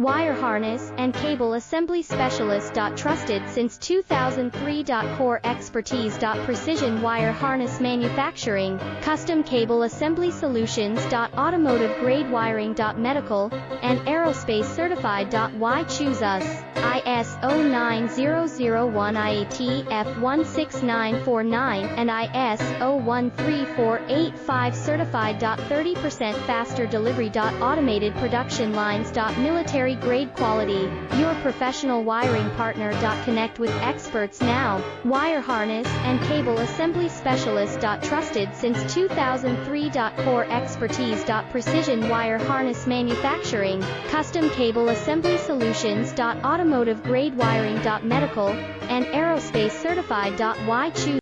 Wire harness and cable assembly specialist. Trusted since 2003. Core expertise. Precision wire harness manufacturing, custom cable assembly solutions. Automotive grade wiring. Medical and aerospace certified. Why choose us? ISO 9001 IATF 16949 and ISO 13485 certified. 30% faster delivery. Automated production lines. Military grade quality. Your professional wiring partner. Connect with experts now. Wire harness and cable assembly specialist. Trusted since 2003. Core expertise. Precision wire harness manufacturing, custom cable assembly solutions. Automotive grade wiring. Medical and aerospace certified. Why choose